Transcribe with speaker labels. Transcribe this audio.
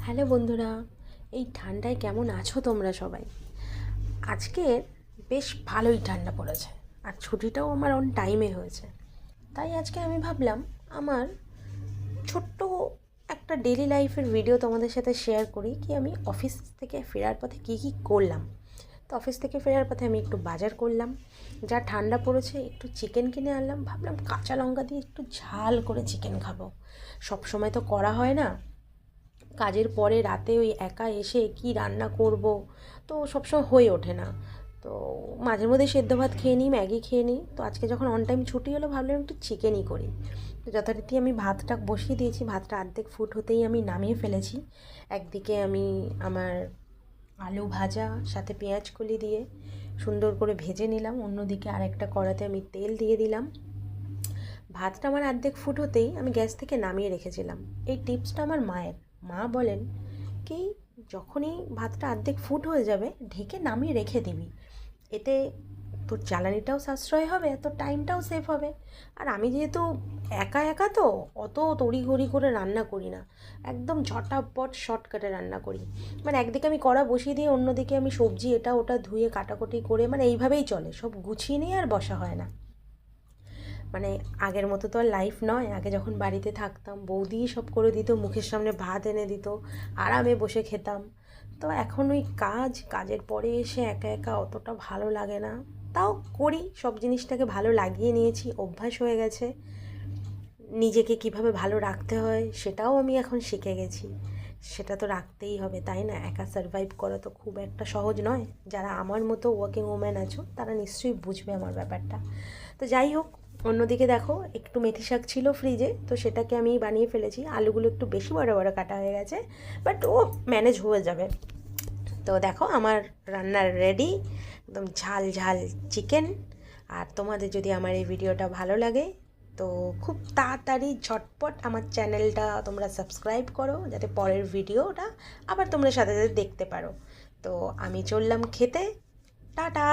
Speaker 1: Hello বন্ধুরা, এই ঠান্ডায় কেমন আছো তোমরা সবাই? আজকে বেশ ভালোই ঠান্ডা পড়েছে আর ছুটিটাও আমার অন টাইমে হয়েছে। তাই আজকে আমি ভাবলাম আমার ছোট্ট একটা ডেলি লাইফের ভিডিও তোমাদের সাথে শেয়ার করি, কি আমি অফিস থেকে ফেরার পথে কী কী করলাম। তো অফিস থেকে ফেরার পথে আমি একটু বাজার করলাম, যা ঠান্ডা পড়েছে একটু চিকেন কিনে আনলাম, ভাবলাম কাঁচা লঙ্কা দিয়ে একটু ঝাল করে চিকেন খাবো। সব সময় তো করা হয় না, কাজের পরে রাতে ওই একা এসে কি রান্না করব তো সবসময় হয়ে ওঠে না। তো মাঝে মধ্যে সেদ্ধ ভাত খেয়ে নিই, ম্যাগি খেয়ে নিই। তো আজকে যখন অন টাইম ছুটি হলো ভাবলাম একটু চিকেনই করি। তো যথারীতি আমি ভাতটা বসিয়ে দিয়েছি, ভাতটা অর্ধেক ফুট হতেই আমি নামিয়ে ফেলেছি। একদিকে আমি আমার আলু ভাজা সাথে পেঁয়াজ কলি দিয়ে সুন্দর করে ভেজে নিলাম, অন্যদিকে আরেকটা কড়াতে আমি তেল দিয়ে দিলাম। ভাতটা আমার অর্ধেক ফুট হতেই আমি গ্যাস থেকে নামিয়ে রেখেছিলাম। এই টিপসটা আমার মায়ের। মা বলেন কি, যখনই ভাতটা অর্ধেক ফুট হয়ে যাবে ঢেকে নামিয়ে রেখে দিবি, এতে তোর জ্বালানিটাও সাশ্রয় হবে, তোর টাইমটাও সেভ হবে। আর আমি যেহেতু একা একা তো অত তড়িঘড়ি করে রান্না করি না, একদম ঝটাপট শর্টকাটে রান্না করি। মানে একদিকে আমি কড়া বসিয়ে দিয়ে অন্যদিকে আমি সবজি এটা ওটা ধুয়ে কাটাকুটি করে, মানে এইভাবেই চলে, সব গুছিয়ে নিয়ে আর বসা হয় না। মানে আগের মতো তো আর লাইফ নয়। আগে যখন বাড়িতে থাকতাম বৌদিই সব করে দিত, মুখের সামনে ভাত এনে দিত, আরামে বসে খেতাম। তো এখন ওই কাজের পরে এসে একা একা অতটা ভালো লাগে না। তাও করি, সব জিনিসটাকে ভালো লাগিয়ে নিয়েছি, অভ্যাস হয়ে গেছে। নিজেকে কিভাবে ভালো রাখতে হয় সেটাও আমি এখন শিখে গেছি। সেটা তো রাখতেই হবে, তাই না? একা সারভাইভ করা তো খুব একটা সহজ নয়। যারা আমার মতো ওয়ার্কিং ওম্যান আছো তারা নিশ্চয়ই বুঝবে আমার ব্যাপারটা। তো যাই হোক, অন্যদিকে দেখো একটু মেথি শাক ছিল ফ্রিজে, তো সেটাকে আমি বানিয়ে ফেলেছি। আলুগুলো একটু বেশি বড় বড় কাটা হয়ে গেছে, বাট ও ম্যানেজ হয়ে যাবে। তো দেখো আমার রান্নার রেডি, একদম ঝাল ঝাল চিকেন। আর তোমাদের যদি আমার এই ভিডিওটা ভালো লাগে তো খুব তাড়াতাড়ি ঝটপট আমার চ্যানেলটা তোমরা সাবস্ক্রাইব করো, যাতে পরের ভিডিওটা আবার তোমরা সাথে সাথে দেখতে পারো। তো আমি চললাম খেতে। টাটা।